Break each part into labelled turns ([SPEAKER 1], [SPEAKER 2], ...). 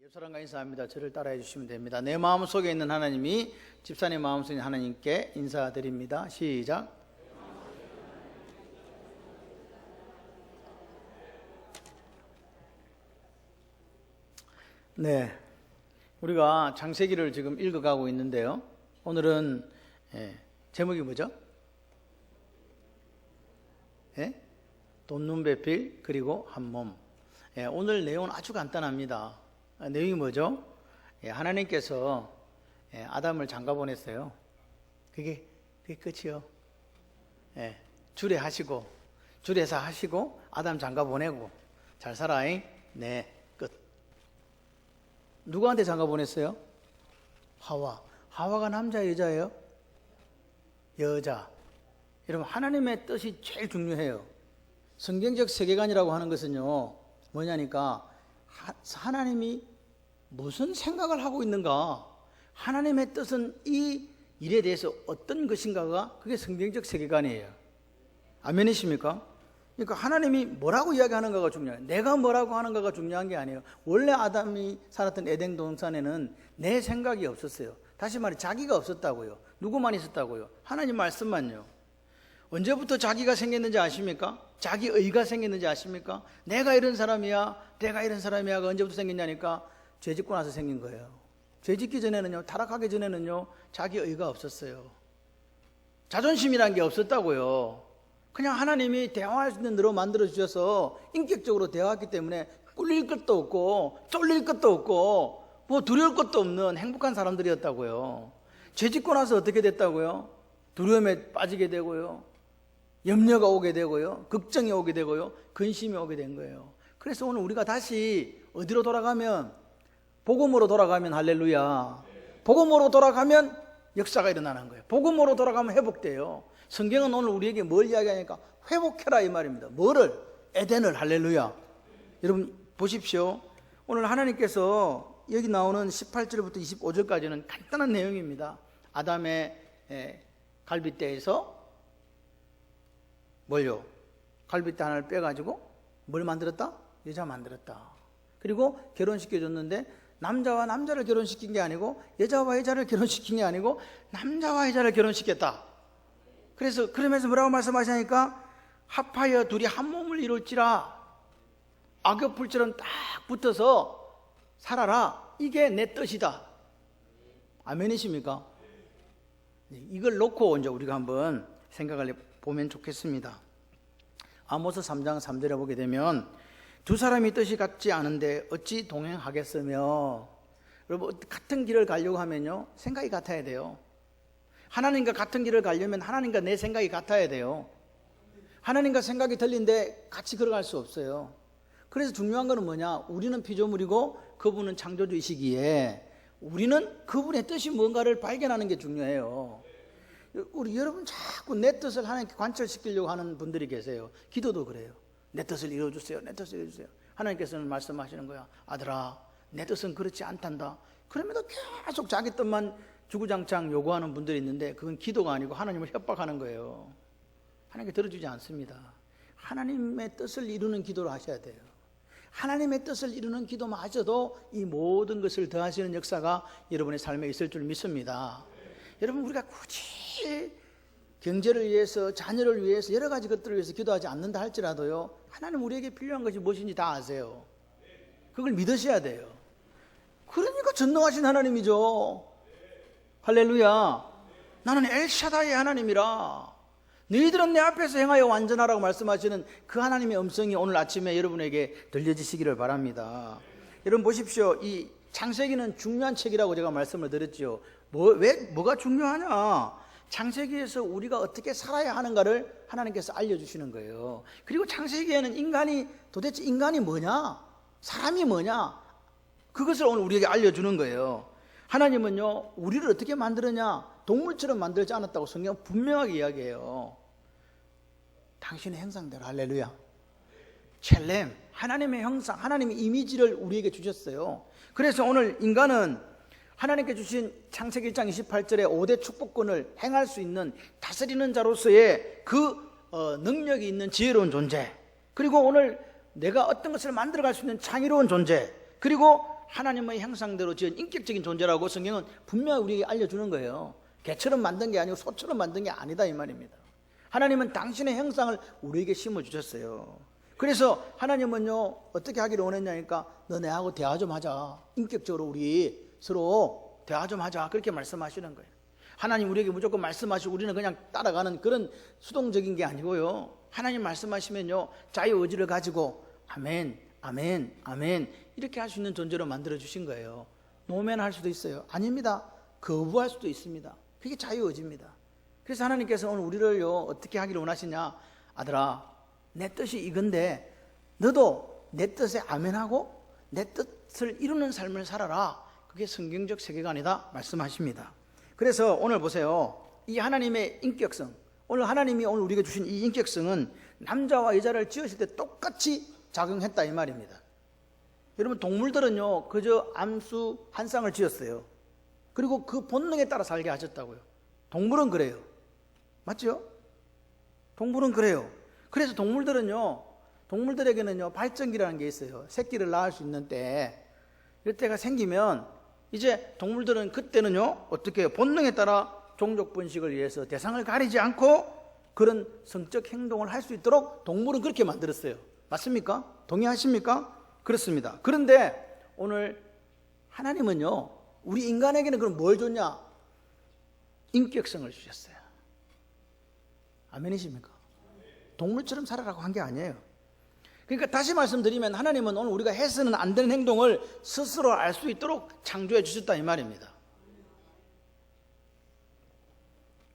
[SPEAKER 1] 옆 사람과 인사합니다. 저를 따라해 주시면 됩니다. 내 마음속에 있는 하나님이 집사님 마음속에 있는 하나님께 인사드립니다. 시작. 네, 우리가 창세기를 지금 읽어가고 있는데요. 오늘은 제목이 뭐죠? 돈눈배필 그리고 한몸. 오늘 내용은 아주 간단합니다. 내용이 뭐죠? 하나님께서 아담을 장가 보냈어요. 그게 끝이요. 주례하시고 주례사 하시고 아담 장가 보내고 잘 살아잉. 네, 끝. 누구한테 장가 보냈어요? 하와가 남자 여자예요? 여자. 여러분, 하나님의 뜻이 제일 중요해요. 성경적 세계관이라고 하는 것은요, 뭐냐니까 하나님이 무슨 생각을 하고 있는가, 하나님의 뜻은 이 일에 대해서 어떤 것인가가 그게 성경적 세계관이에요. 아멘이십니까? 그러니까 하나님이 뭐라고 이야기하는가가 중요해요. 내가 뭐라고 하는가가 중요한 게 아니에요. 원래 아담이 살았던 에덴 동산에는 내 생각이 없었어요. 다시 말해 자기가 없었다고요. 누구만 있었다고요? 하나님 말씀만요. 언제부터 자기가 생겼는지 아십니까? 자기의가 생겼는지 아십니까? 내가 이런 사람이야, 내가 이런 사람이야가 언제부터 생겼냐니까 죄 짓고 나서 생긴 거예요. 죄 짓기 전에는요, 타락하기 전에는요, 자기의가 없었어요. 자존심이란 게 없었다고요. 그냥 하나님이 대화할 수 있는 너로 만들어 주셔서 인격적으로 대화했기 때문에 꿀릴 것도 없고 쫄릴 것도 없고 뭐 두려울 것도 없는 행복한 사람들이었다고요. 죄 짓고 나서 어떻게 됐다고요? 두려움에 빠지게 되고요, 염려가 오게 되고요, 걱정이 오게 되고요, 근심이 오게 된 거예요. 그래서 오늘 우리가 다시 어디로 돌아가면, 복음으로 돌아가면 할렐루야, 복음으로 돌아가면 역사가 일어나는 거예요. 복음으로 돌아가면 회복돼요. 성경은 오늘 우리에게 뭘 이야기하니까 회복해라 이 말입니다. 뭐를? 에덴을. 할렐루야. 여러분 보십시오. 오늘 하나님께서 여기 나오는 18절부터 25절까지는 간단한 내용입니다. 아담의 갈빗대에서 뭘요? 갈빗대 하나를 빼가지고 뭘 만들었다? 여자 만들었다. 그리고 결혼시켜줬는데 남자와 남자를 결혼시킨 게 아니고 여자와 여자를 결혼시킨 게 아니고 남자와 여자를 결혼시켰다. 그래서 그러면서 뭐라고 말씀하시니까 합하여 둘이 한 몸을 이룰지라, 악엽불처럼 딱 붙어서 살아라. 이게 내 뜻이다. 아멘이십니까? 이걸 놓고 이제 우리가 한번 생각을 보면 좋겠습니다. 아모스 3장 3절에 보게 되면 두 사람이 뜻이 같지 않은데 어찌 동행하겠으며. 여러분, 같은 길을 가려고 하면요, 생각이 같아야 돼요. 하나님과 같은 길을 가려면 하나님과 내 생각이 같아야 돼요. 하나님과 생각이 틀린데 같이 걸어갈 수 없어요. 그래서 중요한 거는 뭐냐? 우리는 피조물이고 그분은 창조주이시기에 우리는 그분의 뜻이 뭔가를 발견하는 게 중요해요. 우리 여러분 자꾸 내 뜻을 하나님께 관철시키려고 하는 분들이 계세요. 기도도 그래요. 내 뜻을 이루어주세요. 내 뜻을 이루어주세요. 하나님께서는 말씀하시는 거야. 아들아, 내 뜻은 그렇지 않단다. 그러면서 계속 자기 뜻만 주구장창 요구하는 분들이 있는데 그건 기도가 아니고 하나님을 협박하는 거예요. 하나님께 들어주지 않습니다. 하나님의 뜻을 이루는 기도를 하셔야 돼요. 하나님의 뜻을 이루는 기도만 하셔도 이 모든 것을 더하시는 역사가 여러분의 삶에 있을 줄 믿습니다. 여러분, 우리가 굳이 경제를 위해서, 자녀를 위해서, 여러 가지 것들을 위해서 기도하지 않는다 할지라도요, 하나님 우리에게 필요한 것이 무엇인지 다 아세요. 그걸 믿으셔야 돼요. 그러니까 전능하신 하나님이죠. 할렐루야. 나는 엘샤다의 하나님이라. 너희들은 내 앞에서 행하여 완전하라고 말씀하시는 그 하나님의 음성이 오늘 아침에 여러분에게 들려지시기를 바랍니다. 여러분 보십시오. 이 창세기는 중요한 책이라고 제가 말씀을 드렸죠. 뭐가 중요하냐? 창세기에서 우리가 어떻게 살아야 하는가를 하나님께서 알려주시는 거예요. 그리고 창세기에는 도대체 인간이 뭐냐? 사람이 뭐냐? 그것을 오늘 우리에게 알려주는 거예요. 하나님은요, 우리를 어떻게 만들었냐? 동물처럼 만들지 않았다고 성경은 분명하게 이야기해요. 당신의 형상대로. 할렐루야. 첼렘, 하나님의 형상, 하나님의 이미지를 우리에게 주셨어요. 그래서 오늘 인간은 하나님께 주신 창세기 1장 28절에 5대 축복권을 행할 수 있는 다스리는 자로서의 그 능력이 있는 지혜로운 존재, 그리고 오늘 내가 어떤 것을 만들어갈 수 있는 창의로운 존재, 그리고 하나님의 형상대로 지은 인격적인 존재라고 성경은 분명히 우리에게 알려주는 거예요. 개처럼 만든 게 아니고 소처럼 만든 게 아니다 이 말입니다. 하나님은 당신의 형상을 우리에게 심어주셨어요. 그래서 하나님은요 어떻게 하기를 원했냐니까 너 내하고 대화 좀 하자. 인격적으로 우리 서로 대화 좀 하자. 그렇게 말씀하시는 거예요. 하나님 우리에게 무조건 말씀하시고 우리는 그냥 따라가는 그런 수동적인 게 아니고요. 하나님 말씀하시면요 자유의지를 가지고 아멘 아멘 아멘 이렇게 할 수 있는 존재로 만들어주신 거예요. 노면할 수도 있어요. 아닙니다. 거부할 수도 있습니다. 그게 자유의지입니다. 그래서 하나님께서 오늘 우리를요 어떻게 하기를 원하시냐. 아들아 내 뜻이 이건데 너도 내 뜻에 아멘하고 내 뜻을 이루는 삶을 살아라. 그게 성경적 세계관이다 말씀하십니다. 그래서 오늘 보세요. 이 하나님의 인격성, 오늘 하나님이 오늘 우리에게 주신 이 인격성은 남자와 여자를 지으실 때 똑같이 작용했다 이 말입니다. 여러분 동물들은요 그저 암수 한 쌍을 지었어요. 그리고 그 본능에 따라 살게 하셨다고요. 동물은 그래요. 맞죠? 동물은 그래요. 그래서 동물들에게는요 발정기라는 게 있어요. 새끼를 낳을 수 있는 때, 이럴 때가 생기면 이제 동물들은 그때는요 어떻게 해요? 본능에 따라 종족 번식을 위해서 대상을 가리지 않고 그런 성적 행동을 할 수 있도록 동물은 그렇게 만들었어요. 맞습니까? 동의하십니까? 그렇습니다. 그런데 오늘 하나님은요 우리 인간에게는 그럼 뭘 줬냐? 인격성을 주셨어요. 아멘이십니까? 동물처럼 살아라고 한 게 아니에요. 그러니까 다시 말씀드리면 하나님은 오늘 우리가 해서는 안 되는 행동을 스스로 알 수 있도록 창조해 주셨다 이 말입니다.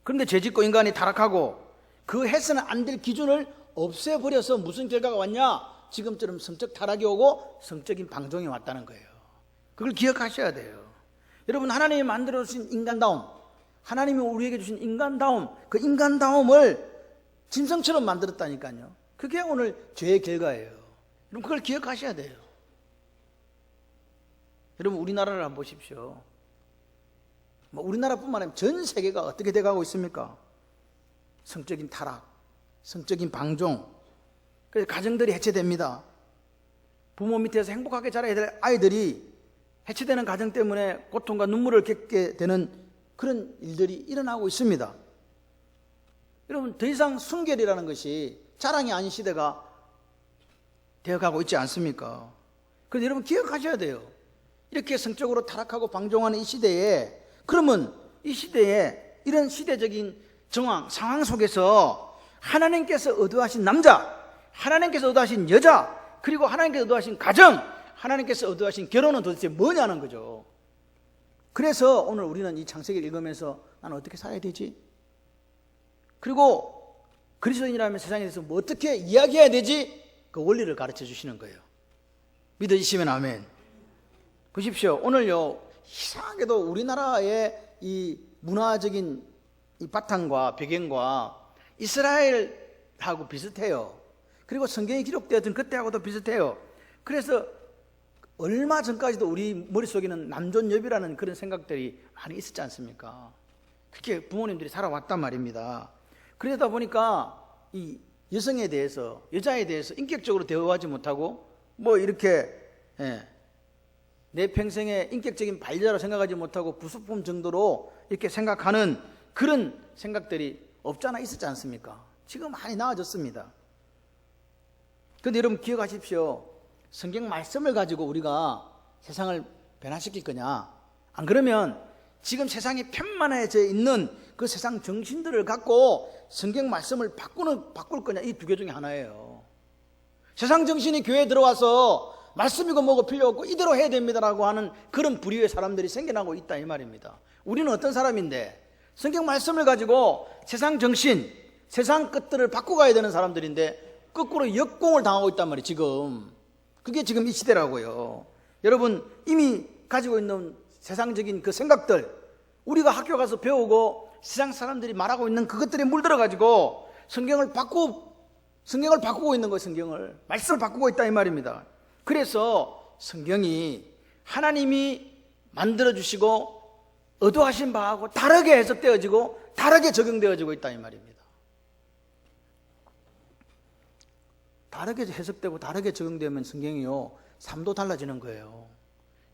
[SPEAKER 1] 그런데 죄짓고 인간이 타락하고 그 해서는 안 될 기준을 없애버려서 무슨 결과가 왔냐? 지금처럼 성적 타락이 오고 성적인 방종이 왔다는 거예요. 그걸 기억하셔야 돼요. 여러분 하나님이 만들어 주신 인간다움, 하나님이 우리에게 주신 인간다움, 그 인간다움을 짐승처럼 만들었다니까요. 그게 오늘 죄의 결과예요. 여러분 그걸 기억하셔야 돼요. 여러분 우리나라를 한번 보십시오. 우리나라뿐만 아니라 전 세계가 어떻게 돼가고 있습니까? 성적인 타락, 성적인 방종. 그래서 가정들이 해체됩니다. 부모 밑에서 행복하게 자라야 될 아이들이 해체되는 가정 때문에 고통과 눈물을 겪게 되는 그런 일들이 일어나고 있습니다. 여러분 더 이상 순결이라는 것이 자랑이 아닌 시대가 되어가고 있지 않습니까? 그런데 여러분 기억하셔야 돼요. 이렇게 성적으로 타락하고 방종하는 이 시대에, 그러면 이 시대에 이런 시대적인 정황, 상황 속에서 하나님께서 의도하신 남자, 하나님께서 의도하신 여자, 그리고 하나님께서 의도하신 가정, 하나님께서 의도하신 결혼은 도대체 뭐냐는 거죠. 그래서 오늘 우리는 이 창세기를 읽으면서 나는 어떻게 살아야 되지? 그리고 그리스도인이라면 세상에 대해서 뭐 어떻게 이야기해야 되지? 그 원리를 가르쳐 주시는 거예요. 믿어지시면 아멘. 보십시오. 오늘요 이상하게도 우리나라의 이 문화적인 이 바탕과 배경과 이스라엘하고 비슷해요. 그리고 성경에 기록되었던 그때하고도 비슷해요. 그래서 얼마 전까지도 우리 머릿속에는 남존여비라는 그런 생각들이 많이 있었지 않습니까? 그렇게 부모님들이 살아왔단 말입니다. 그러다 보니까 이 여성에 대해서, 여자에 대해서 인격적으로 대우하지 못하고 뭐 이렇게 내 평생에 인격적인 반려자로 생각하지 못하고 부수품 정도로 이렇게 생각하는 그런 생각들이 없잖아 있었지 않습니까? 지금 많이 나아졌습니다. 그런데 여러분 기억하십시오. 성경 말씀을 가지고 우리가 세상을 변화시킬 거냐? 안 그러면 지금 세상에 편만해져 있는 그 세상 정신들을 갖고 성경 말씀을 바꿀 거냐? 이 두 개 중에 하나예요. 세상 정신이 교회에 들어와서 말씀이고 뭐고 필요 없고 이대로 해야 됩니다라고 하는 그런 부류의 사람들이 생겨나고 있다 이 말입니다. 우리는 어떤 사람인데 성경 말씀을 가지고 세상 정신, 세상 것들을 바꿔가야 되는 사람들인데 거꾸로 역공을 당하고 있단 말이에요. 지금 그게 지금 이 시대라고요. 여러분 이미 가지고 있는 세상적인 그 생각들, 우리가 학교 가서 배우고 세상 사람들이 말하고 있는 그것들에 물들어가지고 성경을 바꾸고 있는 거예요. 성경을, 말씀을 바꾸고 있다 이 말입니다. 그래서 성경이 하나님이 만들어주시고 의도하신 바하고 다르게 해석되어지고 다르게 적용되어지고 있다 이 말입니다. 다르게 해석되고 다르게 적용되면 성경이요 삶도 달라지는 거예요.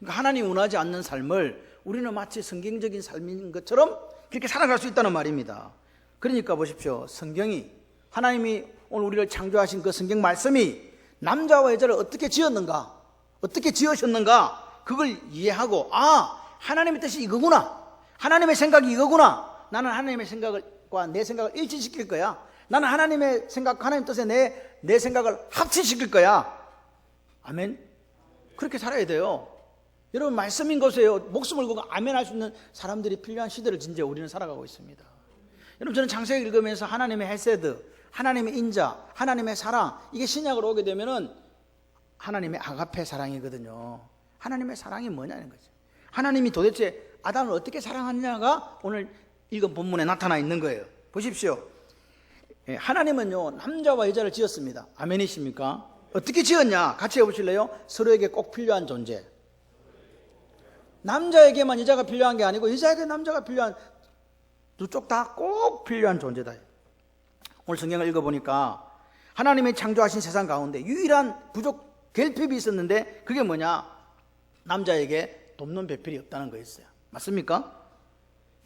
[SPEAKER 1] 그러니까 하나님 원하지 않는 삶을 우리는 마치 성경적인 삶인 것처럼 그렇게 살아갈 수 있다는 말입니다. 그러니까 보십시오. 성경이, 하나님이 오늘 우리를 창조하신 그 성경 말씀이 남자와 여자를 어떻게 지었는가, 어떻게 지으셨는가, 그걸 이해하고, 아, 하나님의 뜻이 이거구나, 하나님의 생각이 이거구나, 나는 하나님의 생각과 내 생각을 일치시킬 거야, 나는 하나님의 생각, 하나님 뜻에 내 생각을 합치시킬 거야. 아멘. 그렇게 살아야 돼요. 여러분, 말씀인 것이에요. 목숨을 걸고 아멘 할 수 있는 사람들이 필요한 시대를 진짜 우리는 살아가고 있습니다. 여러분, 저는 창세기 읽으면서 하나님의 헤세드, 하나님의 인자, 하나님의 사랑, 이게 신약으로 오게 되면은 하나님의 아가페 사랑이거든요. 하나님의 사랑이 뭐냐는 거죠. 하나님이 도대체 아담을 어떻게 사랑하느냐가 오늘 읽은 본문에 나타나 있는 거예요. 보십시오. 하나님은요, 남자와 여자를 지었습니다. 아멘이십니까? 어떻게 지었냐? 같이 해보실래요? 서로에게 꼭 필요한 존재. 남자에게만 여자가 필요한 게 아니고 여자에게 남자가 필요한, 두 쪽 다 꼭 필요한 존재다. 오늘 성경을 읽어보니까 하나님이 창조하신 세상 가운데 유일한 부족 결핍이 있었는데 그게 뭐냐? 남자에게 돕는 배필이 없다는 거였어요. 맞습니까?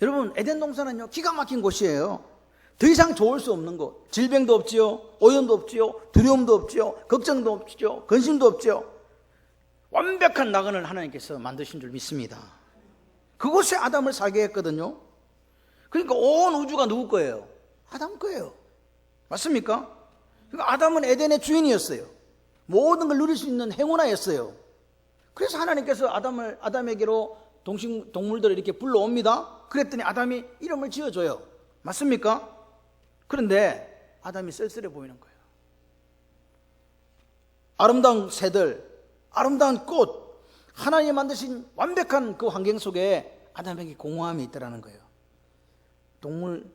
[SPEAKER 1] 여러분, 에덴 동산은요, 기가 막힌 곳이에요. 더 이상 좋을 수 없는 곳. 질병도 없지요, 오염도 없지요, 두려움도 없지요, 걱정도 없지요, 근심도 없지요. 완벽한 낙원을 하나님께서 만드신 줄 믿습니다. 그곳에 아담을 살게 했거든요. 그러니까 온 우주가 누구 거예요? 아담 거예요. 맞습니까? 그러니까 아담은 에덴의 주인이었어요. 모든 걸 누릴 수 있는 행운아였어요. 그래서 하나님께서 아담에게로 동물들을 이렇게 불러옵니다. 그랬더니 아담이 이름을 지어줘요. 맞습니까? 그런데 아담이 쓸쓸해 보이는 거예요. 아름다운 새들, 아름다운 꽃, 하나님이 만드신 완벽한 그 환경 속에 아담에게 공허함이 있다는 거예요. 동물,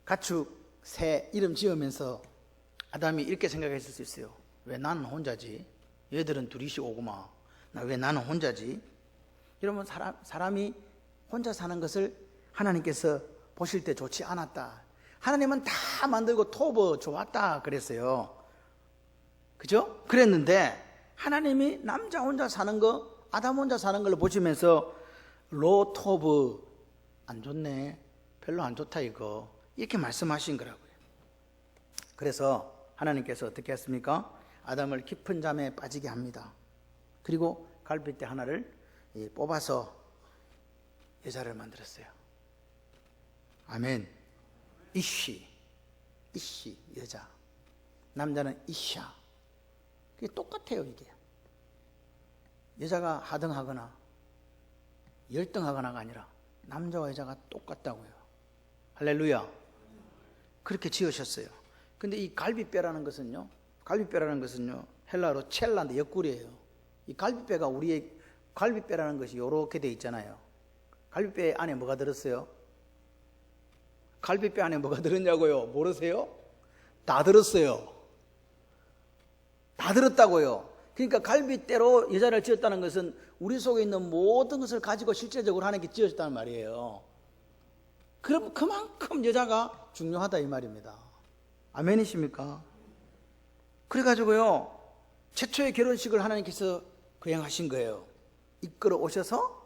[SPEAKER 1] 가축, 새 이름 지으면서 아담이 이렇게 생각했을 수 있어요. 왜 나는 혼자지? 얘들은 둘이씩 오구만. 왜 나는 혼자지? 여러분, 사람이 혼자 사는 것을 하나님께서 보실 때 좋지 않았다. 하나님은 다 만들고 토브 좋았다 그랬어요. 그죠? 그랬는데 하나님이 남자 혼자 사는 거, 아담 혼자 사는 걸 보시면서 로 토브 안 좋네, 별로 안 좋다 이거, 이렇게 말씀하신 거라고요. 그래서 하나님께서 어떻게 했습니까? 아담을 깊은 잠에 빠지게 합니다. 그리고 갈빗대 하나를 뽑아서 여자를 만들었어요. 아멘. 이쉬 여자, 남자는 이샤. 그게 똑같아요. 이게 여자가 하등하거나 열등하거나가 아니라 남자와 여자가 똑같다고요. 할렐루야. 그렇게 지으셨어요. 근데 이 갈빗뼈라는 것은요, 헬라어로 첼라인데 옆구리예요. 이 갈빗뼈가 우리의 갈빗뼈라는 것이 이렇게 돼 있잖아요. 갈빗뼈 안에 뭐가 들었어요? 갈빗뼈 안에 뭐가 들었냐고요? 모르세요? 다 들었어요. 다 들었다고요. 그러니까 갈빗대로 여자를 지었다는 것은 우리 속에 있는 모든 것을 가지고 실제적으로 하나님께 지어졌다는 말이에요. 그럼 그만큼 여자가 중요하다 이 말입니다. 아멘이십니까? 그래가지고요, 최초의 결혼식을 하나님께서 거행하신 거예요. 이끌어 오셔서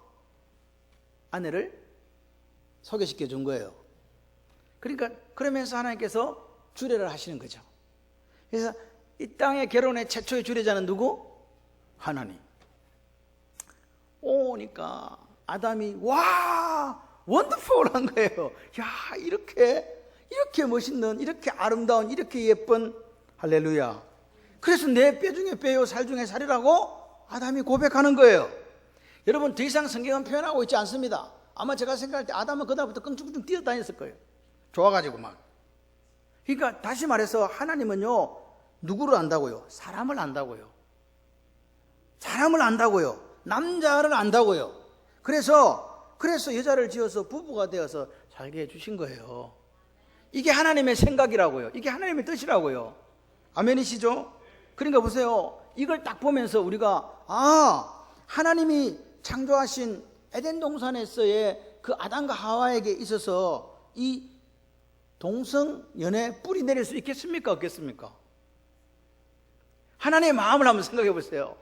[SPEAKER 1] 아내를 소개시켜 준 거예요. 그러니까 그러면서 하나님께서 주례를 하시는 거죠. 그래서 이 땅의 결혼의 최초의 주례자는 누구? 하나님. 오니까 아담이 와 원더풀한 거예요. 야, 이렇게 멋있는, 이렇게 아름다운, 이렇게 예쁜, 할렐루야. 그래서 내 뼈 중에 뼈요 살 중에 살이라고 아담이 고백하는 거예요. 여러분, 더 이상 성경은 표현하고 있지 않습니다. 아마 제가 생각할 때 아담은 그다음부터 끙충충 뛰어다녔을 거예요. 좋아가지고 막. 그러니까 다시 말해서 하나님은요, 누구를 안다고요? 사람을 안다고요. 사람을 안다고요. 남자를 안다고요. 그래서 여자를 지어서 부부가 되어서 살게 해주신 거예요. 이게 하나님의 생각이라고요. 이게 하나님의 뜻이라고요. 아멘이시죠? 그러니까 보세요. 이걸 딱 보면서 우리가 하나님이 창조하신 에덴 동산에서의 그 아담과 하와에게 있어서 이 동성연애 뿌리 내릴 수 있겠습니까? 없겠습니까? 하나님의 마음을 한번 생각해 보세요.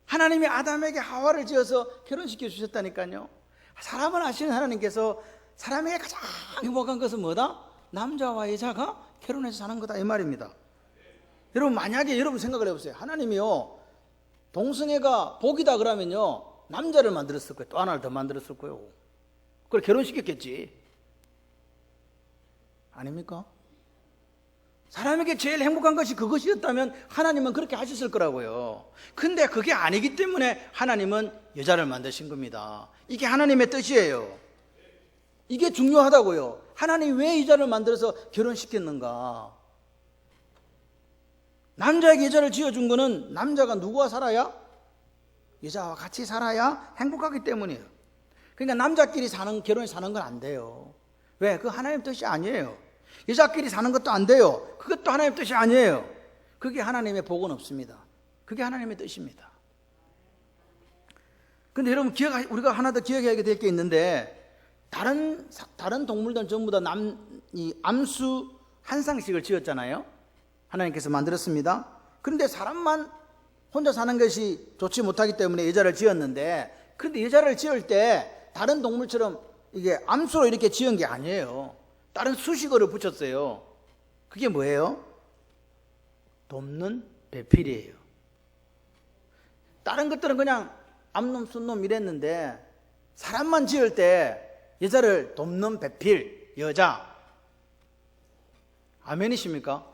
[SPEAKER 1] 하나님이 아담에게 하와를 지어서 결혼시켜 주셨다니까요. 사람을 아시는 하나님께서 사람에게 가장 행복한 것은 뭐다? 남자와 여자가 결혼해서 사는 거다 이 말입니다. 여러분 만약에 여러분 생각을 해보세요. 하나님이요 동성애가 복이다 그러면요 남자를 만들었을 거예요. 또 하나를 더 만들었을 거예요. 그걸 결혼시켰겠지. 아닙니까? 사람에게 제일 행복한 것이 그것이었다면 하나님은 그렇게 하셨을 거라고요. 근데 그게 아니기 때문에 하나님은 여자를 만드신 겁니다. 이게 하나님의 뜻이에요. 이게 중요하다고요. 하나님이 왜 여자를 만들어서 결혼시켰는가? 남자에게 여자를 지어준 거는 남자가 누구와 살아야? 여자와 같이 살아야 행복하기 때문이에요. 그러니까 남자끼리 결혼해서 사는 건 안 돼요. 왜? 그거 하나님 뜻이 아니에요. 여자끼리 사는 것도 안 돼요. 그것도 하나님 뜻이 아니에요. 그게 하나님의 복은 없습니다. 그게 하나님의 뜻입니다. 근데 여러분 우리가 하나 더 기억해야 될 게 있는데 다른 동물들은 전부 다 이 암수 한 쌍씩을 지었잖아요. 하나님께서 만들었습니다. 그런데 사람만 혼자 사는 것이 좋지 못하기 때문에 여자를 지었는데 그런데 여자를 지을 때 다른 동물처럼 이게 암수로 이렇게 지은 게 아니에요. 다른 수식어를 붙였어요. 그게 뭐예요? 돕는 배필이에요. 다른 것들은 그냥 암놈, 순놈 이랬는데 사람만 지을 때 여자를 돕는 배필, 여자. 아멘이십니까?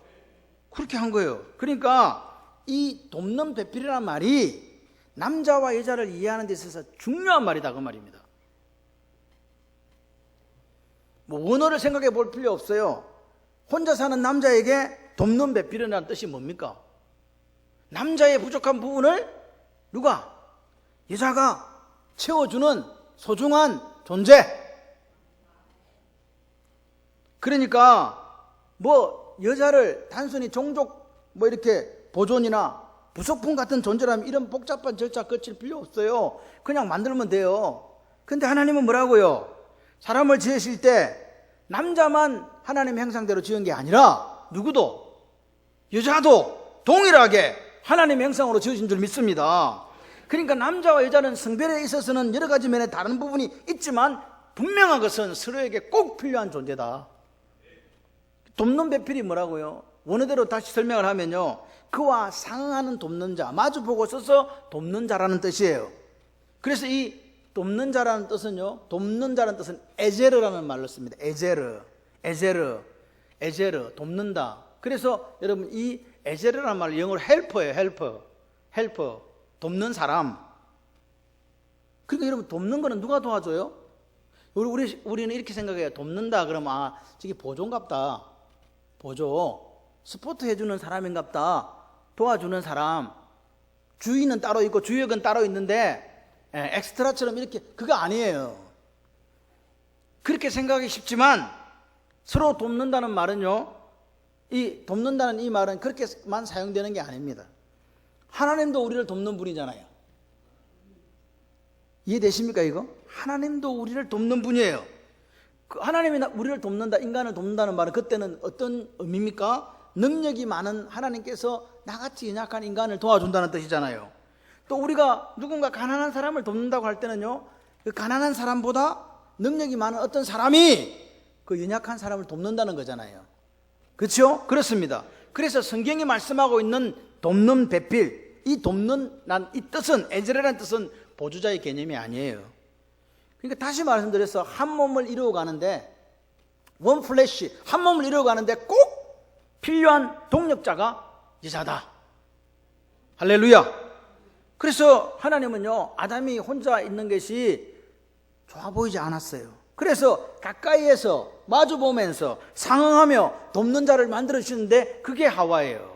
[SPEAKER 1] 그렇게 한 거예요. 그러니까 이 돕는 배필이라는 말이 남자와 여자를 이해하는 데 있어서 중요한 말이다 그 말입니다. 뭐 원어를 생각해 볼 필요 없어요. 혼자 사는 남자에게 돕는 배필이라는 뜻이 뭡니까? 남자의 부족한 부분을 누가? 여자가 채워주는 소중한 존재. 그러니까 뭐 여자를 단순히 종족 뭐 이렇게 보존이나 부속품 같은 존재라면 이런 복잡한 절차 거칠 필요 없어요. 그냥 만들면 돼요. 근데 하나님은 뭐라고요? 사람을 지으실 때 남자만 하나님의 형상대로 지은 게 아니라 누구도 여자도 동일하게 하나님의 형상으로 지으신 줄 믿습니다. 그러니까 남자와 여자는 성별에 있어서는 여러 가지 면에 다른 부분이 있지만 분명한 것은 서로에게 꼭 필요한 존재다. 돕는 배필이 뭐라고요? 원어대로 다시 설명을 하면요 그와 상응하는 돕는 자, 마주보고 써서 돕는 자라는 뜻이에요. 그래서 이 돕는 자라는 뜻은요 돕는 자라는 뜻은 에제르라는 말로 씁니다. 에제르 돕는다. 그래서 여러분 이 에제르라는 말은 영어로 헬퍼예요. 헬퍼 돕는 사람. 그러니까 여러분 돕는 거는 누가 도와줘요? 우리는 이렇게 생각해요. 돕는다 그러면 저기 보조인갑다. 보조 스포트 해주는 사람인갑다. 도와주는 사람. 주인은 따로 있고 주역은 따로 있는데 엑스트라처럼 이렇게 그거 아니에요. 그렇게 생각하기 쉽지만 서로 돕는다는 말은요 이 돕는다는 이 말은 그렇게만 사용되는 게 아닙니다. 하나님도 우리를 돕는 분이잖아요. 이해되십니까 이거? 하나님도 우리를 돕는 분이에요. 하나님이 우리를 돕는다, 인간을 돕는다는 말은 그때는 어떤 의미입니까? 능력이 많은 하나님께서 나같이 연약한 인간을 도와준다는 뜻이잖아요. 또 우리가 누군가 가난한 사람을 돕는다고 할 때는요 그 가난한 사람보다 능력이 많은 어떤 사람이 그 연약한 사람을 돕는다는 거잖아요. 그렇죠? 그렇습니다. 그래서 성경이 말씀하고 있는 돕는 배필, 이 돕는 이 뜻은 에즈레라는 뜻은 보조자의 개념이 아니에요. 그러니까 다시 말씀드려서 한 몸을 이루어가는데 원 플래시 한 몸을 이루어가는데 꼭 필요한 동력자가 여자다. 할렐루야. 그래서 하나님은요 아담이 혼자 있는 것이 좋아 보이지 않았어요. 그래서 가까이에서 마주보면서 상응하며 돕는 자를 만들어 주시는데 그게 하와예요.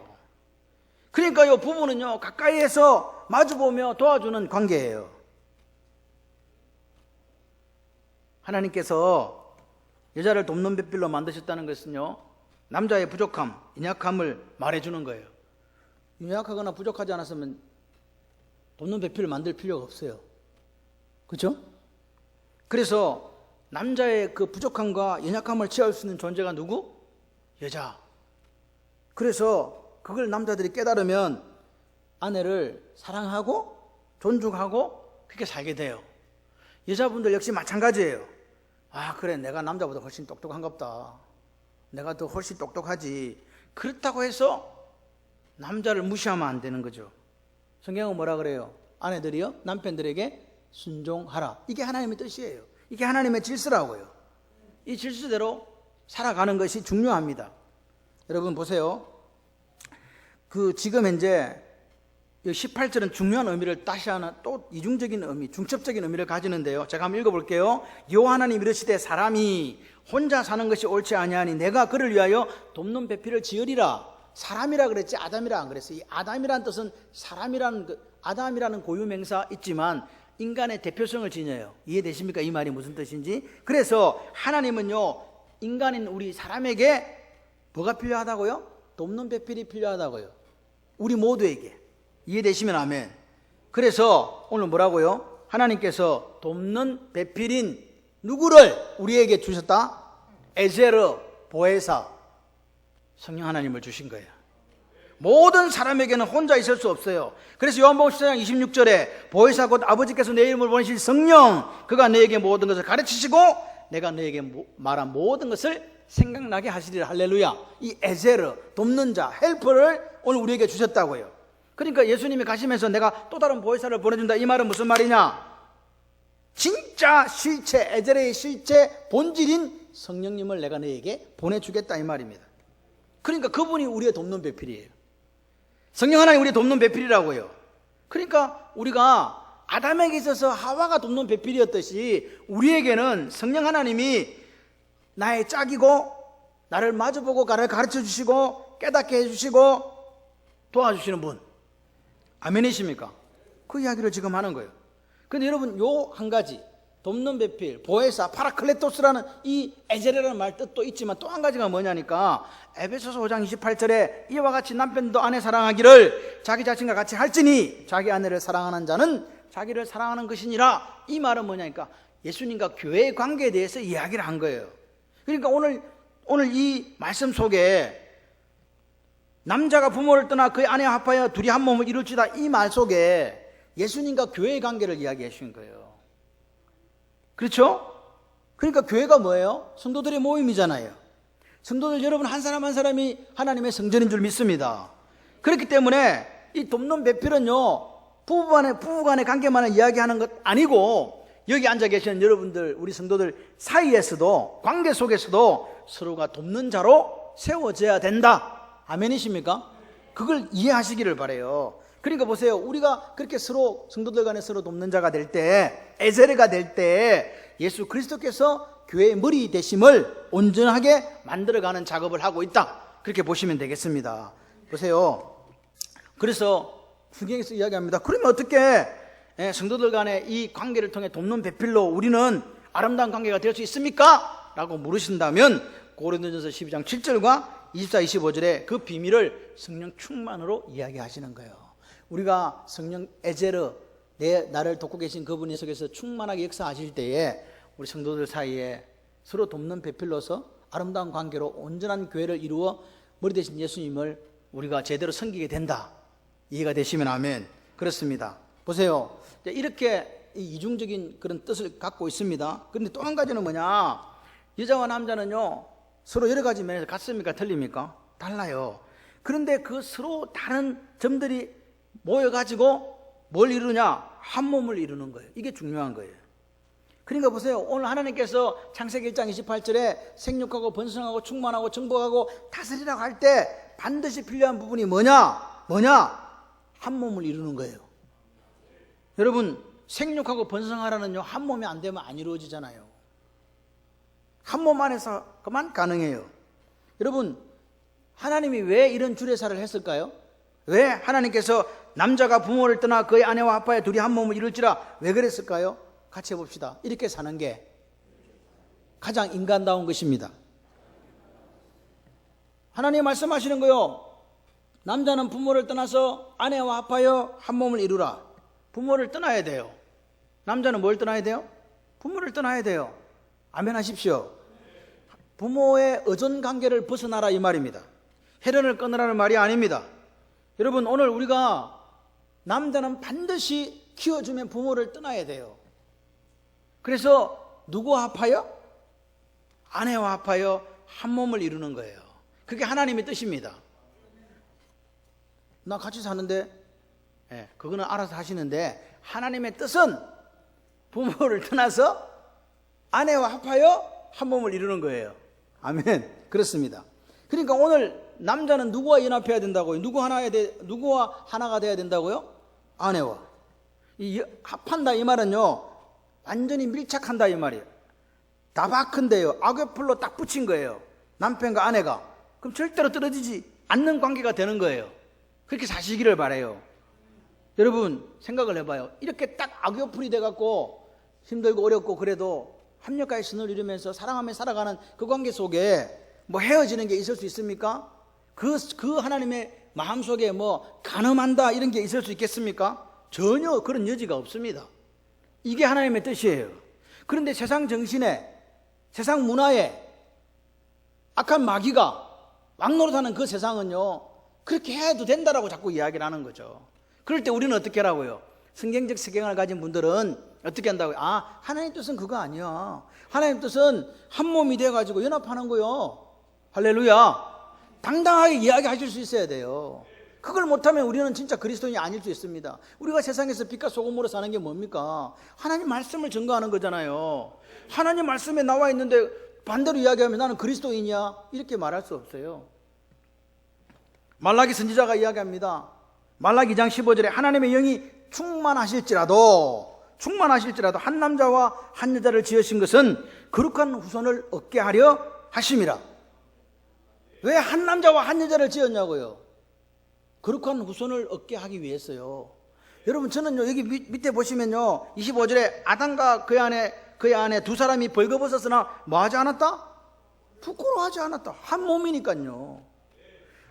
[SPEAKER 1] 그러니까요 부부는요 가까이에서 마주보며 도와주는 관계예요. 하나님께서 여자를 돕는 배필로 만드셨다는 것은요 남자의 부족함, 연약함을 말해주는 거예요. 연약하거나 부족하지 않았으면 돕는 배필을 만들 필요가 없어요. 그렇죠? 그래서 남자의 그 부족함과 연약함을 채울 수 있는 존재가 누구? 여자. 그래서 그걸 남자들이 깨달으면 아내를 사랑하고 존중하고 그렇게 살게 돼요. 여자분들 역시 마찬가지예요. 아, 그래, 내가 남자보다 훨씬 똑똑한갑다. 내가 더 훨씬 똑똑하지. 그렇다고 해서 남자를 무시하면 안 되는 거죠. 성경은 뭐라 그래요? 아내들이요, 남편들에게 순종하라. 이게 하나님의 뜻이에요. 이게 하나님의 질서라고요. 이 질서대로 살아가는 것이 중요합니다. 여러분 보세요. 지금 현재 18절은 중요한 의미를 다시 하나 또 이중적인 의미, 중첩적인 의미를 가지는데요. 제가 한번 읽어볼게요. 여호와 하나님 이르시되 사람이 혼자 사는 것이 옳지 아니하니 내가 그를 위하여 돕는 배필을 지으리라. 사람이라 그랬지 아담이라 안 그랬어요. 이 아담이라는 뜻은 아담이라는 고유명사 있지만 인간의 대표성을 지녀요. 이해되십니까? 이 말이 무슨 뜻인지. 그래서 하나님은요, 인간인 우리 사람에게 뭐가 필요하다고요? 돕는 배필이 필요하다고요. 우리 모두에게. 이해되시면 아멘. 그래서 오늘 뭐라고요? 하나님께서 돕는 배필인 누구를 우리에게 주셨다? 에제르, 보혜사, 성령 하나님을 주신 거예요. 모든 사람에게는 혼자 있을 수 없어요. 그래서 요한복음 14장 26절에 보혜사 곧 아버지께서 내 이름을 보내실 성령, 그가 너에게 모든 것을 가르치시고 내가 너에게 말한 모든 것을 생각나게 하시리라. 할렐루야. 이 에제르, 돕는 자, 헬퍼를 오늘 우리에게 주셨다고요. 그러니까 예수님이 가시면서 내가 또 다른 보혜사를 보내준다, 이 말은 무슨 말이냐? 진짜 실체, 에제르의 실체 본질인 성령님을 내가 너에게 보내주겠다, 이 말입니다. 그러니까 그분이 우리의 돕는 배필이에요. 성령 하나님 우리의 돕는 배필이라고요. 그러니까 우리가 아담에게 있어서 하와가 돕는 배필이었듯이 우리에게는 성령 하나님이 나의 짝이고 나를 마주보고 나를 가르쳐 주시고 깨닫게 해주시고 도와주시는 분. 아멘이십니까? 그 이야기를 지금 하는 거예요. 근데 여러분, 요 한 가지, 돕는 배필, 보혜사, 파라클레토스라는 이 에제르라는 말 뜻도 있지만 또 한 가지가 뭐냐니까 에베소서 5장 28절에 이와 같이 남편도 아내 사랑하기를 자기 자신과 같이 할지니 자기 아내를 사랑하는 자는 자기를 사랑하는 것이니라. 이 말은 뭐냐니까 예수님과 교회의 관계에 대해서 이야기를 한 거예요. 그러니까 오늘 이 말씀 속에 남자가 부모를 떠나 그의 아내와 합하여 둘이 한 몸을 이룰지다, 이 말 속에 예수님과 교회의 관계를 이야기해 주신 거예요. 그렇죠? 그러니까 교회가 뭐예요? 성도들의 모임이잖아요. 성도들 여러분 한 사람 한 사람이 하나님의 성전인 줄 믿습니다. 그렇기 때문에 이 돕는 배필은요, 부부 간의 관계만을 이야기하는 것 아니고 여기 앉아 계시는 여러분들, 우리 성도들 사이에서도, 관계 속에서도 서로가 돕는 자로 세워져야 된다. 아멘이십니까? 그걸 이해하시기를 바라요. 그러니까 보세요. 우리가 그렇게 서로, 성도들 간에 서로 돕는 자가 될 때, 에제르가 될 때 예수 그리스도께서 교회의 머리 되심을 온전하게 만들어가는 작업을 하고 있다, 그렇게 보시면 되겠습니다. 보세요. 그래서 성경에서 이야기합니다. 그러면 어떻게 성도들 간의 이 관계를 통해 돕는 배필로 우리는 아름다운 관계가 될 수 있습니까? 라고 물으신다면 고린도전서 12장 7절과 24, 25절에 그 비밀을 성령 충만으로 이야기하시는 거예요. 우리가 성령 에제르, 나를 돕고 계신 그분이 속에서 충만하게 역사하실 때에 우리 성도들 사이에 서로 돕는 배필로서 아름다운 관계로 온전한 교회를 이루어 머리 되신 예수님을 우리가 제대로 섬기게 된다. 이해가 되시면 아멘. 그렇습니다. 보세요. 이렇게 이중적인 그런 뜻을 갖고 있습니다. 그런데 또 한 가지는 뭐냐? 여자와 남자는요, 서로 여러 가지 면에서 같습니까? 틀립니까? 달라요. 그런데 그 서로 다른 점들이 모여가지고 뭘 이루냐? 한 몸을 이루는 거예요. 이게 중요한 거예요. 그러니까 보세요. 오늘 하나님께서 창세기 1장 28절에 생육하고 번성하고 충만하고 정복하고 다스리라고 할 때 반드시 필요한 부분이 뭐냐? 한 몸을 이루는 거예요. 여러분, 생육하고 번성하라는요, 한 몸이 안 되면 안 이루어지잖아요. 한 몸 안에서 그만 가능해요. 여러분, 하나님이 왜 이런 주례사를 했을까요? 왜 하나님께서 남자가 부모를 떠나 그의 아내와 합하여 둘이 한 몸을 이룰지라, 왜 그랬을까요? 같이 해봅시다. 이렇게 사는 게 가장 인간다운 것입니다. 하나님 말씀하시는 거요, 남자는 부모를 떠나서 아내와 합하여 한 몸을 이루라. 부모를 떠나야 돼요. 남자는 뭘 떠나야 돼요? 부모를 떠나야 돼요. 아멘 하십시오. 부모의 의존관계를 벗어나라, 이 말입니다. 혈연을 끊으라는 말이 아닙니다. 여러분, 오늘 우리가 남자는 반드시 키워주면 부모를 떠나야 돼요. 그래서 누구와 합하여? 아내와 합하여 한 몸을 이루는 거예요. 그게 하나님의 뜻입니다. 나 같이 사는데, 그거는 알아서 하시는데, 하나님의 뜻은 부모를 떠나서 아내와 합하여 한 몸을 이루는 거예요. 아멘. 그렇습니다. 그러니까 오늘 남자는 누구와 연합해야 된다고요? 누구와 하나가 돼야 된다고요? 아내와. 이 합한다 이 말은요, 완전히 밀착한다 이 말이에요. 다바큰데요, 악어풀로 딱 붙인 거예요. 남편과 아내가. 그럼 절대로 떨어지지 않는 관계가 되는 거예요. 그렇게 사시기를 바라요. 여러분 생각을 해봐요. 이렇게 딱 악어풀이 돼갖고 힘들고 어렵고 그래도 합력과의 선을 이루면서 사랑하며 살아가는 그 관계 속에 뭐 헤어지는 게 있을 수 있습니까? 그 하나님의 마음속에 뭐 간음한다 이런 게 있을 수 있겠습니까? 전혀 그런 여지가 없습니다. 이게 하나님의 뜻이에요. 그런데 세상 정신에, 세상 문화에 악한 마귀가 왕노릇하는 그 세상은요, 그렇게 해도 된다라고 자꾸 이야기를 하는 거죠. 그럴 때 우리는 어떻게 하라고요? 성경적 세계관을 가진 분들은 어떻게 한다고요? 아, 하나님 뜻은 그거 아니야. 하나님 뜻은 한 몸이 돼가지고 연합하는 거요. 할렐루야. 당당하게 이야기하실 수 있어야 돼요. 그걸 못하면 우리는 진짜 그리스도인이 아닐 수 있습니다. 우리가 세상에서 빛과 소금으로 사는 게 뭡니까? 하나님 말씀을 증거하는 거잖아요. 하나님 말씀에 나와 있는데 반대로 이야기하면 나는 그리스도인이야 이렇게 말할 수 없어요. 말라기 선지자가 이야기합니다. 말라기 2장 15절에 하나님의 영이 충만하실지라도 한 남자와 한 여자를 지으신 것은 거룩한 후손을 얻게 하려 하심이라. 왜 한 남자와 한 여자를 지었냐고요? 거룩한 후손을 얻게 하기 위해서요. 여러분 저는요, 여기 밑에 보시면요, 25절에 아담과 그의 아내 두 사람이 벌거벗었으나 뭐 하지 않았다? 부끄러워하지 않았다. 한 몸이니까요.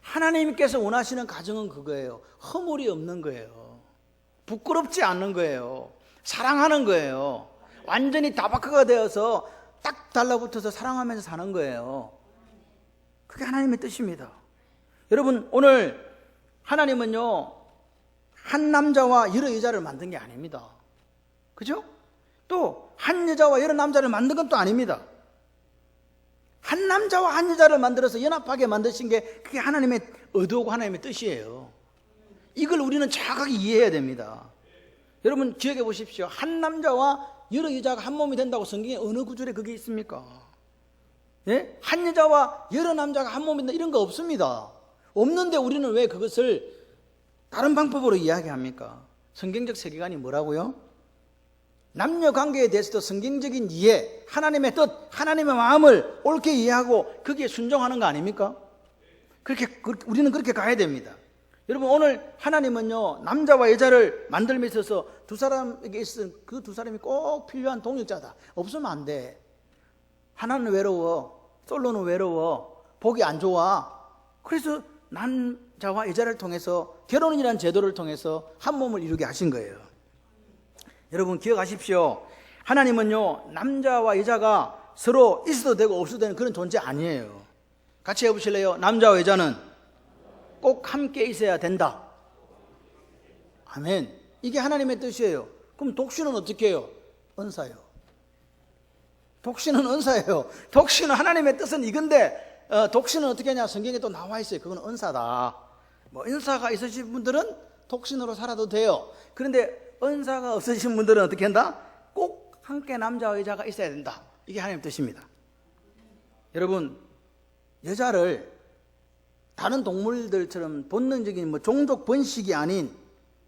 [SPEAKER 1] 하나님께서 원하시는 가정은 그거예요. 허물이 없는 거예요. 부끄럽지 않는 거예요. 사랑하는 거예요. 완전히 다바크가 되어서 딱 달라붙어서 사랑하면서 사는 거예요. 그게 하나님의 뜻입니다. 여러분 오늘 하나님은요, 한 남자와 여러 여자를 만든 게 아닙니다. 그죠? 또 한 여자와 여러 남자를 만든 건 또 아닙니다. 한 남자와 한 여자를 만들어서 연합하게 만드신 게 그게 하나님의 의도고 하나님의 뜻이에요. 이걸 우리는 정확하게 이해해야 됩니다. 여러분 기억해 보십시오. 한 남자와 여러 여자가 한 몸이 된다고 성경에 어느 구절에 그게 있습니까? 예? 한 여자와 여러 남자가 한 몸이 된다 이런 거 없습니다. 없는데 우리는 왜 그것을 다른 방법으로 이야기합니까? 성경적 세계관이 뭐라고요? 남녀 관계에 대해서도 성경적인 이해, 하나님의 뜻, 하나님의 마음을 옳게 이해하고 거기에 순종하는 거 아닙니까? 우리는 그렇게 가야 됩니다. 여러분 오늘 하나님은요, 남자와 여자를 만들며 있어서 두 사람에게 있은 그 두 사람이 꼭 필요한 동역자다. 없으면 안 돼. 하나는 외로워, 솔로는 외로워, 보기 안 좋아. 그래서 남자와 여자를 통해서 결혼이라는 제도를 통해서 한 몸을 이루게 하신 거예요. 여러분 기억하십시오. 하나님은요, 남자와 여자가 서로 있어도 되고 없어도 되는 그런 존재 아니에요. 같이 해보실래요? 남자와 여자는 꼭 함께 있어야 된다. 아멘. 이게 하나님의 뜻이에요. 그럼 독신은 어떻게 해요? 은사요. 독신은 은사예요. 독신은 하나님의 뜻은 이건데 독신은 어떻게 하냐? 성경에 또 나와 있어요. 그건 은사다. 뭐 은사가 있으신 분들은 독신으로 살아도 돼요. 그런데 은사가 없으신 분들은 어떻게 한다? 꼭 함께 남자와 여자가 있어야 된다. 이게 하나님의 뜻입니다. 여러분 여자를 다른 동물들처럼 본능적인 뭐 종족 번식이 아닌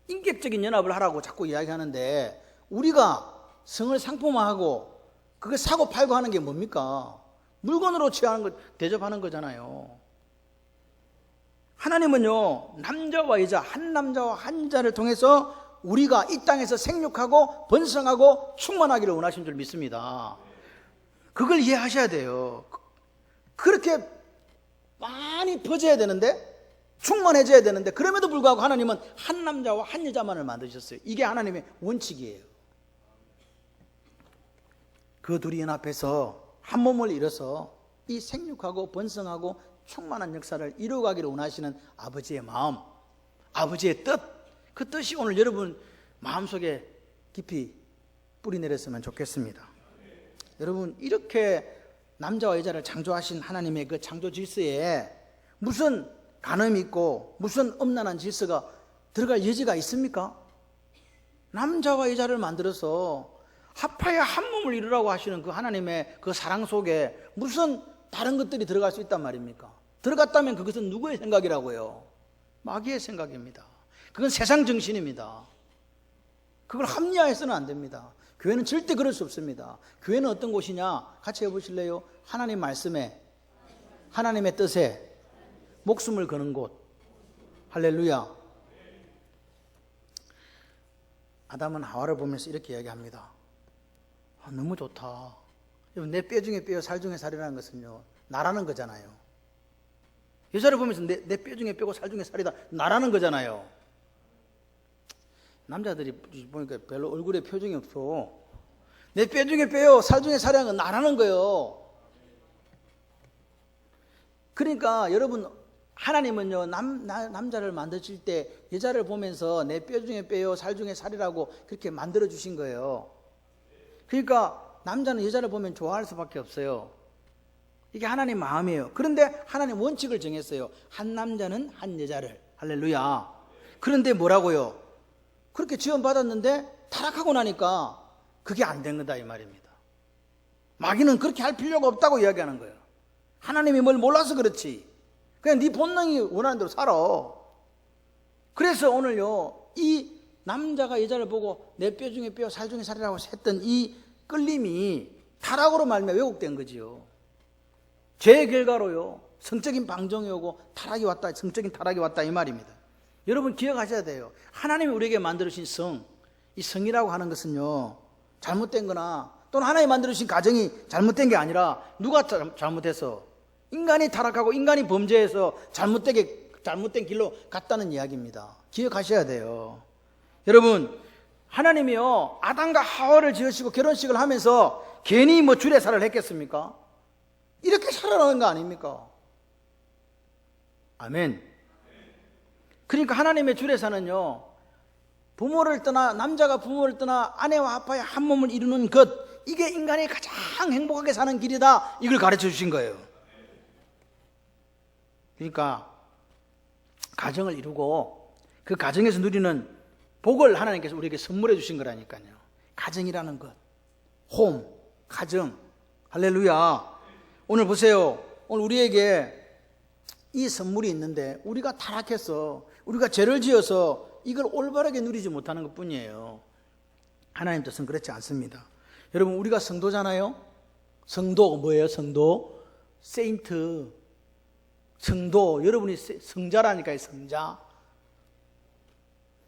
[SPEAKER 1] 인격적인 연합을 하라고 자꾸 이야기하는데 우리가 성을 상품화하고 그걸 사고 팔고 하는 게 뭡니까? 물건으로 취하는 거 대접하는 거잖아요. 하나님은요, 남자와 여자, 한 남자와 한 여자를 통해서 우리가 이 땅에서 생육하고 번성하고 충만하기를 원하신 줄 믿습니다. 그걸 이해하셔야 돼요. 그렇게 많이 퍼져야 되는데, 충만해져야 되는데, 그럼에도 불구하고 하나님은 한 남자와 한 여자만을 만드셨어요. 이게 하나님의 원칙이에요. 그 둘이 연합해서 한 몸을 이뤄서 이 생육하고 번성하고 충만한 역사를 이루어가기를 원하시는 아버지의 마음, 아버지의 뜻, 그 뜻이 오늘 여러분 마음속에 깊이 뿌리 내렸으면 좋겠습니다. 여러분, 이렇게 남자와 여자를 창조하신 하나님의 그 창조 질서에 무슨 간음이 있고 무슨 엄난한 질서가 들어갈 여지가 있습니까? 남자와 여자를 만들어서 합하여 한 몸을 이루라고 하시는 그 하나님의 그 사랑 속에 무슨 다른 것들이 들어갈 수 있단 말입니까? 들어갔다면 그것은 누구의 생각이라고요? 마귀의 생각입니다. 그건 세상 정신입니다. 그걸 합리화해서는 안 됩니다. 교회는 절대 그럴 수 없습니다. 교회는 어떤 곳이냐? 같이 해보실래요? 하나님 말씀에, 하나님의 뜻에 목숨을 거는 곳. 할렐루야. 아담은 하와를 보면서 이렇게 이야기합니다. 너무 좋다. 내 뼈 중에 뼈요 살 중에 살이라는 것은요, 나라는 거잖아요. 여자를 보면서 내 뼈 중에 뼈고 살 중에 살이다, 나라는 거잖아요. 남자들이 보니까 별로 얼굴에 표정이 없어. 내 뼈 중에 뼈요 살 중에 살이라는 건 나라는 거예요. 그러니까 여러분, 하나님은요, 남자를 만드실 때 여자를 보면서 내 뼈 중에 뼈요 살 중에 살이라고 그렇게 만들어 주신 거예요. 그러니까 남자는 여자를 보면 좋아할 수밖에 없어요. 이게 하나님 마음이에요. 그런데 하나님 원칙을 정했어요. 한 남자는 한 여자를. 할렐루야. 그런데 뭐라고요? 그렇게 지원받았는데 타락하고 나니까 그게 안 된 거다 이 말입니다. 마귀는 그렇게 할 필요가 없다고 이야기하는 거예요. 하나님이 뭘 몰라서 그렇지. 그냥 네 본능이 원하는 대로 살아. 그래서 오늘요, 이 남자가 여자를 보고 내 뼈 중에 뼈, 살 중에 살이라고 했던 이 끌림이 타락으로 말미암아 왜곡된 거지요. 죄의 결과로요, 성적인 방종이 오고 타락이 왔다, 성적인 타락이 왔다 이 말입니다. 여러분 기억하셔야 돼요. 하나님이 우리에게 만들어주신 성, 이 성이라고 하는 것은요, 잘못된 거나 또는 하나님이 만들어주신 가정이 잘못된 게 아니라 누가 잘못해서 인간이 타락하고 인간이 범죄해서 잘못된 길로 갔다는 이야기입니다. 기억하셔야 돼요. 여러분, 하나님이요, 아담과 하와를 지으시고 결혼식을 하면서 괜히 뭐 주례사를 했겠습니까? 이렇게 살아가는 거 아닙니까? 아멘. 그러니까 하나님의 주례사는요, 부모를 떠나, 남자가 부모를 떠나 아내와 합하여 한 몸을 이루는 것, 이게 인간이 가장 행복하게 사는 길이다, 이걸 가르쳐 주신 거예요. 그러니까 가정을 이루고 그 가정에서 누리는 복을 하나님께서 우리에게 선물해 주신 거라니까요. 가정이라는 것, 홈, 가정. 할렐루야. 오늘 보세요. 오늘 우리에게 이 선물이 있는데 우리가 타락해서, 우리가 죄를 지어서 이걸 올바르게 누리지 못하는 것 뿐이에요. 하나님 뜻은 그렇지 않습니다. 여러분, 우리가 성도잖아요. 성도 뭐예요? 성도, 세인트, 성도. 여러분이 성자라니까요. 성자.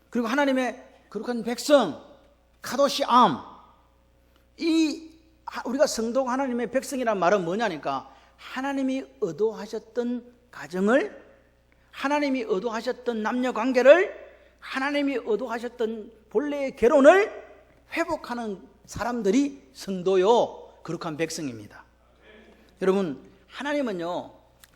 [SPEAKER 1] 그리고 하나님의 거룩한 백성, 카도시암. 우리가 성도가 하나님의 백성이란 말은 뭐냐니까, 하나님이 의도하셨던 가정을, 하나님이 의도하셨던 남녀 관계를, 하나님이 의도하셨던 본래의 결혼을 회복하는 사람들이 성도요, 거룩한 백성입니다. 여러분, 하나님은요,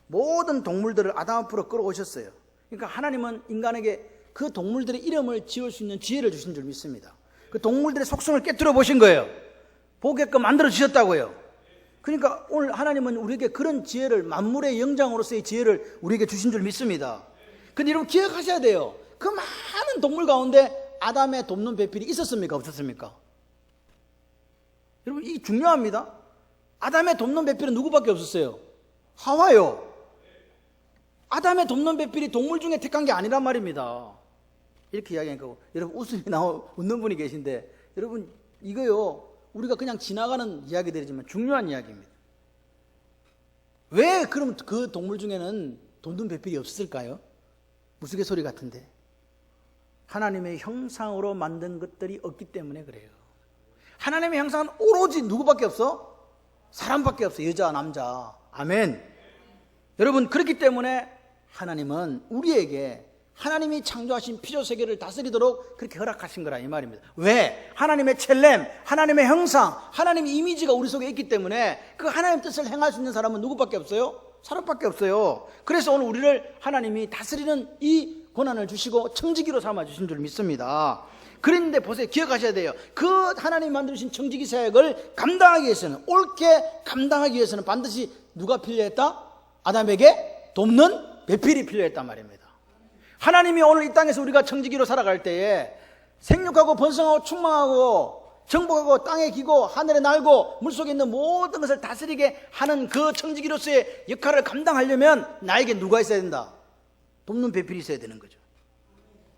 [SPEAKER 1] 모든 동물들을 아담 앞으로 끌어오셨어요. 그러니까 하나님은 인간에게 그 동물들의 이름을 지을 수 있는 지혜를 주신 줄 믿습니다. 그 동물들의 속성을 깨뜨려 보신 거예요. 보게끔 만들어 주셨다고요. 그러니까 오늘 하나님은 우리에게 그런 지혜를, 만물의 영장으로서의 지혜를 우리에게 주신 줄 믿습니다. 근데 여러분 기억하셔야 돼요. 그 많은 동물 가운데 아담의 돕는 배필이 있었습니까? 없었습니까? 여러분, 이게 중요합니다. 아담의 돕는 배필은 누구밖에 없었어요? 하와요. 아담의 돕는 배필이 동물 중에 택한 게 아니란 말입니다. 이렇게 이야기하니까 여러분 웃음이 웃는 분이 계신데, 여러분 이거요, 우리가 그냥 지나가는 이야기들이지만 중요한 이야기입니다. 왜 그럼 그 동물 중에는 돕는 배필이 없었을까요? 무수개소리 같은데. 하나님의 형상으로 만든 것들이 없기 때문에 그래요. 하나님의 형상은 오로지 누구밖에 없어? 사람밖에 없어. 여자, 남자. 아멘. 여러분, 그렇기 때문에 하나님은 우리에게 하나님이 창조하신 피조세계를 다스리도록 그렇게 허락하신 거라 이 말입니다. 왜? 하나님의 첼렘, 하나님의 형상, 하나님의 이미지가 우리 속에 있기 때문에 그 하나님 뜻을 행할 수 있는 사람은 누구밖에 없어요? 사람밖에 없어요. 그래서 오늘 우리를 하나님이 다스리는 이 권한을 주시고 청지기로 삼아 주신 줄 믿습니다. 그런데 보세요. 기억하셔야 돼요. 그 하나님 만드신 청지기 사역을 감당하기 위해서는, 옳게 감당하기 위해서는 반드시 누가 필요했다? 아담에게 돕는 배필이 필요했단 말입니다. 하나님이 오늘 이 땅에서 우리가 청지기로 살아갈 때에 생육하고 번성하고 충만하고 정복하고 땅에 기고 하늘에 날고 물속에 있는 모든 것을 다스리게 하는 그 청지기로서의 역할을 감당하려면 나에게 누가 있어야 된다? 돕는 배필이 있어야 되는 거죠.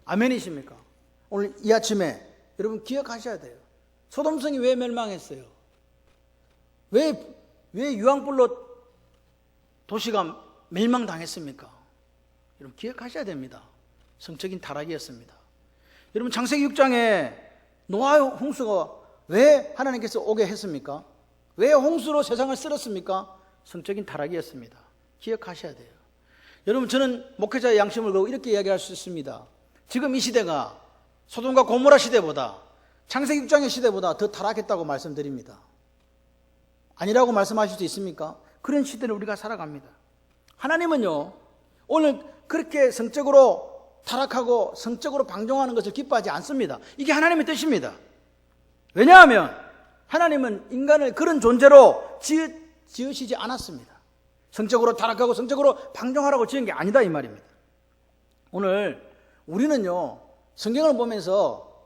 [SPEAKER 1] 아멘이십니까? 오늘 이 아침에 여러분 기억하셔야 돼요. 소돔성이 왜 멸망했어요? 왜 유황불로 도시가 멸망당했습니까? 여러분 기억하셔야 됩니다. 성적인 타락이었습니다. 여러분 창세기 6장에 노아 홍수가 왜 하나님께서 오게 했습니까? 왜 홍수로 세상을 쓸었습니까? 성적인 타락이었습니다. 기억하셔야 돼요. 여러분 저는 목회자의 양심을 걸고 이렇게 이야기할 수 있습니다. 지금 이 시대가 소돔과 고모라 시대보다 창세기 6장의 시대보다 더 타락했다고 말씀드립니다. 아니라고 말씀하실 수 있습니까? 그런 시대를 우리가 살아갑니다. 하나님은요 오늘 그렇게 성적으로 타락하고 성적으로 방종하는 것을 기뻐하지 않습니다. 이게 하나님의 뜻입니다. 왜냐하면 하나님은 인간을 그런 존재로 지으시지 않았습니다. 성적으로 타락하고 성적으로 방종하라고 지은 게 아니다 이 말입니다. 오늘 우리는요 성경을 보면서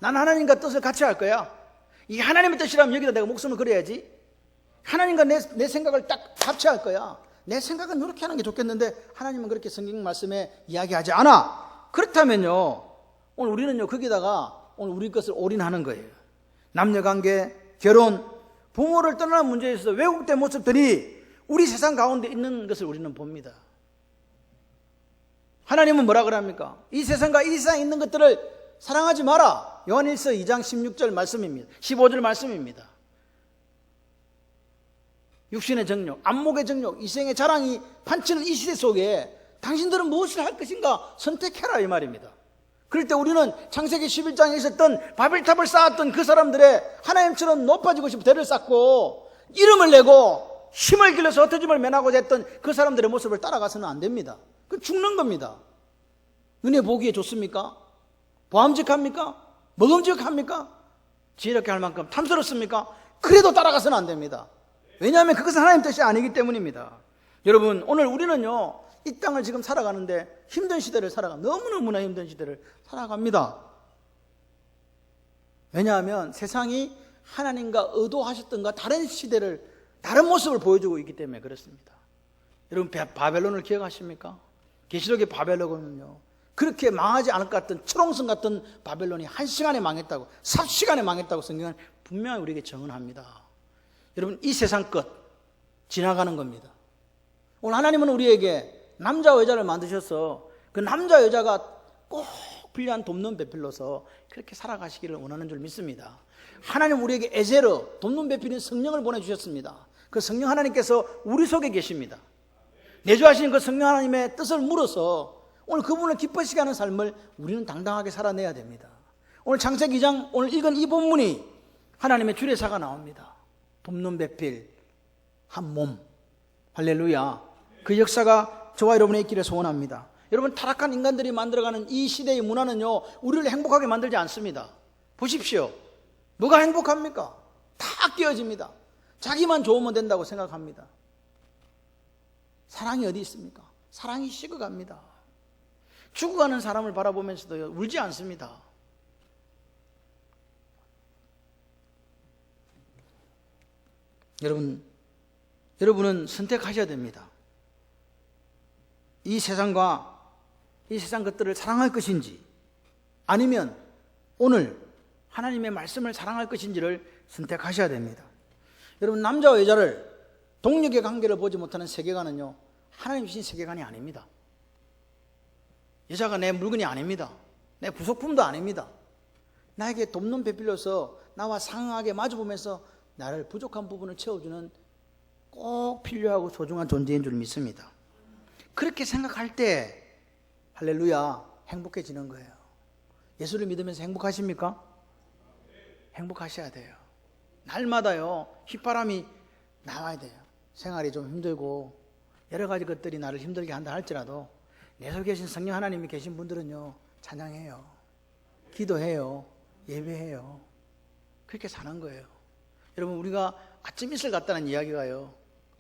[SPEAKER 1] 난 하나님과 뜻을 같이 할 거야. 이게 하나님의 뜻이라면 여기다 내가 목숨을 걸어야지. 하나님과 내 생각을 딱 합치할 거야. 내 생각은 이렇게 하는 게 좋겠는데 하나님은 그렇게 성경 말씀에 이야기하지 않아. 그렇다면요 오늘 우리는요 거기다가 오늘 우리 것을 올인하는 거예요. 남녀관계, 결혼, 부모를 떠나는 문제에 있어서 왜곡된 모습들이 우리 세상 가운데 있는 것을 우리는 봅니다. 하나님은 뭐라 그럽니까? 이 세상과 이 세상에 있는 것들을 사랑하지 마라. 요한일서 2장 16절 말씀입니다. 15절 말씀입니다. 육신의 정욕, 안목의 정욕, 이생의 자랑이 판치는 이 시대 속에 당신들은 무엇을 할 것인가 선택해라 이 말입니다. 그럴 때 우리는 창세기 11장에 있었던 바벨탑을 쌓았던 그 사람들의 하나님처럼 높아지고 싶어 대를 쌓고 이름을 내고 힘을 길러서 흩어짐을 면하고자 했던 그 사람들의 모습을 따라가서는 안 됩니다. 그건 죽는 겁니다. 눈에 보기에 좋습니까? 보암직합니까? 먹음직합니까? 지혜롭게 할 만큼 탐스럽습니까? 그래도 따라가서는 안 됩니다. 왜냐하면 그것은 하나님 뜻이 아니기 때문입니다. 여러분 오늘 우리는요 이 땅을 지금 살아가는데 힘든 시대를 너무너무나 힘든 시대를 살아갑니다. 왜냐하면 세상이 하나님과 의도하셨던가 다른 시대를 다른 모습을 보여주고 있기 때문에 그렇습니다. 여러분 바벨론을 기억하십니까? 계시록의 바벨론은요 그렇게 망하지 않을 것 같은 초롱성 같은 바벨론이 한 시간에 망했다고 삽시간에 망했다고 성경은 분명히 우리에게 증언합니다. 여러분 이 세상 것 지나가는 겁니다. 오늘 하나님은 우리에게 남자와 여자를 만드셔서 그 남자 여자가 꼭 필요한 돕는 배필로서 그렇게 살아가시기를 원하는 줄 믿습니다. 하나님 우리에게 에제르 돕는 배필인 성령을 보내주셨습니다. 그 성령 하나님께서 우리 속에 계십니다. 내주하신 그 성령 하나님의 뜻을 물어서 오늘 그분을 기쁘시게 하는 삶을 우리는 당당하게 살아내야 됩니다. 오늘 창세기 2장 오늘 읽은 이 본문이 하나님의 주례사가 나옵니다. 돕는 배필 한 몸 할렐루야. 그 역사가 저와 여러분의 있기를 소원합니다. 여러분 타락한 인간들이 만들어가는 이 시대의 문화는요 우리를 행복하게 만들지 않습니다. 보십시오. 누가 행복합니까? 다 끼어집니다. 자기만 좋으면 된다고 생각합니다. 사랑이 어디 있습니까? 사랑이 식어갑니다. 죽어가는 사람을 바라보면서도 울지 않습니다. 여러분은 선택하셔야 됩니다. 이 세상과 이 세상 것들을 사랑할 것인지 아니면 오늘 하나님의 말씀을 사랑할 것인지를 선택하셔야 됩니다. 여러분 남자와 여자를 동력의 관계를 보지 못하는 세계관은요 하나님 주신 세계관이 아닙니다. 여자가 내 물건이 아닙니다. 내 부속품도 아닙니다. 나에게 돕는 배필로서 나와 상응하게 마주보면서 나를 부족한 부분을 채워주는 꼭 필요하고 소중한 존재인 줄 믿습니다. 그렇게 생각할 때 할렐루야 행복해지는 거예요. 예수를 믿으면서 행복하십니까? 행복하셔야 돼요. 날마다요 휘바람이 나와야 돼요. 생활이 좀 힘들고 여러 가지 것들이 나를 힘들게 한다 할지라도 내 속에 계신 성령 하나님이 계신 분들은요 찬양해요. 기도해요. 예배해요. 그렇게 사는 거예요. 여러분, 우리가 아침 이슬 같다는 이야기가요,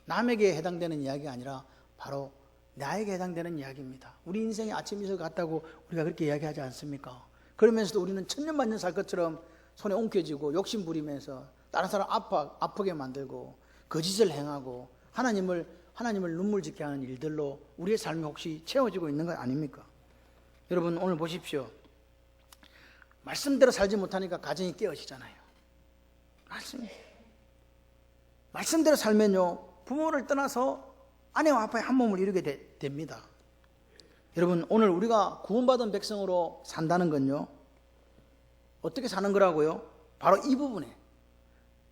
[SPEAKER 1] 남에게 해당되는 이야기가 아니라 바로 나에게 해당되는 이야기입니다. 우리 인생의 아침 이슬 같다고 우리가 그렇게 이야기하지 않습니까? 그러면서도 우리는 천년만년 살 것처럼 손에 옮겨지고 욕심 부리면서 다른 사람 아프게 만들고 거짓을 행하고 하나님을 눈물 짓게 하는 일들로 우리의 삶이 혹시 채워지고 있는 건 아닙니까? 여러분, 오늘 보십시오. 말씀대로 살지 못하니까 가정이 깨어지잖아요. 말씀대로 살면요, 부모를 떠나서 아내와 아빠의 한 몸을 이루게 됩니다. 여러분, 오늘 우리가 구원받은 백성으로 산다는 건요, 어떻게 사는 거라고요? 바로 이 부분에,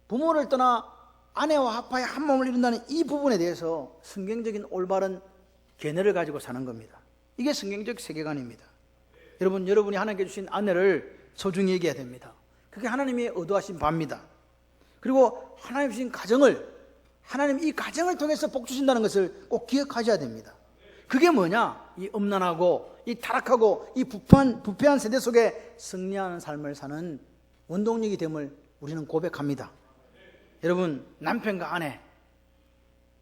[SPEAKER 1] 부모를 떠나 아내와 아빠의 한 몸을 이룬다는 이 부분에 대해서 성경적인 올바른 견해를 가지고 사는 겁니다. 이게 성경적 세계관입니다. 여러분, 여러분이 하나님께 주신 아내를 소중히 여겨야 됩니다. 그게 하나님이 의도하신 바입니다. 그리고 하나님 주신 가정을, 하나님 이 가정을 통해서 복 주신다는 것을 꼭 기억하셔야 됩니다. 그게 뭐냐? 이 음란하고 이 타락하고 이 부패한 세대 속에 승리하는 삶을 사는 원동력이 됨을 우리는 고백합니다. 여러분, 남편과 아내,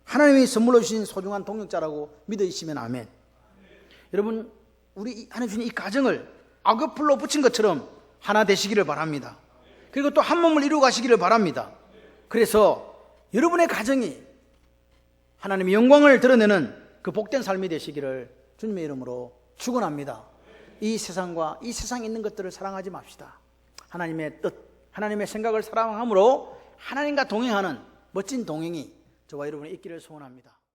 [SPEAKER 1] 하나님이 선물로 주신 소중한 동역자라고 믿으시면 아멘. 여러분, 우리 하나님 주신 이 가정을 악어풀로 붙인 것처럼 하나 되시기를 바랍니다. 그리고 또 한 몸을 이루어 가시기를 바랍니다. 그래서 여러분의 가정이 하나님의 영광을 드러내는 그 복된 삶이 되시기를 주님의 이름으로 축원합니다. 이 세상과 이 세상에 있는 것들을 사랑하지 맙시다. 하나님의 뜻, 하나님의 생각을 사랑함으로 하나님과 동행하는 멋진 동행이 저와 여러분의 있기를 소원합니다.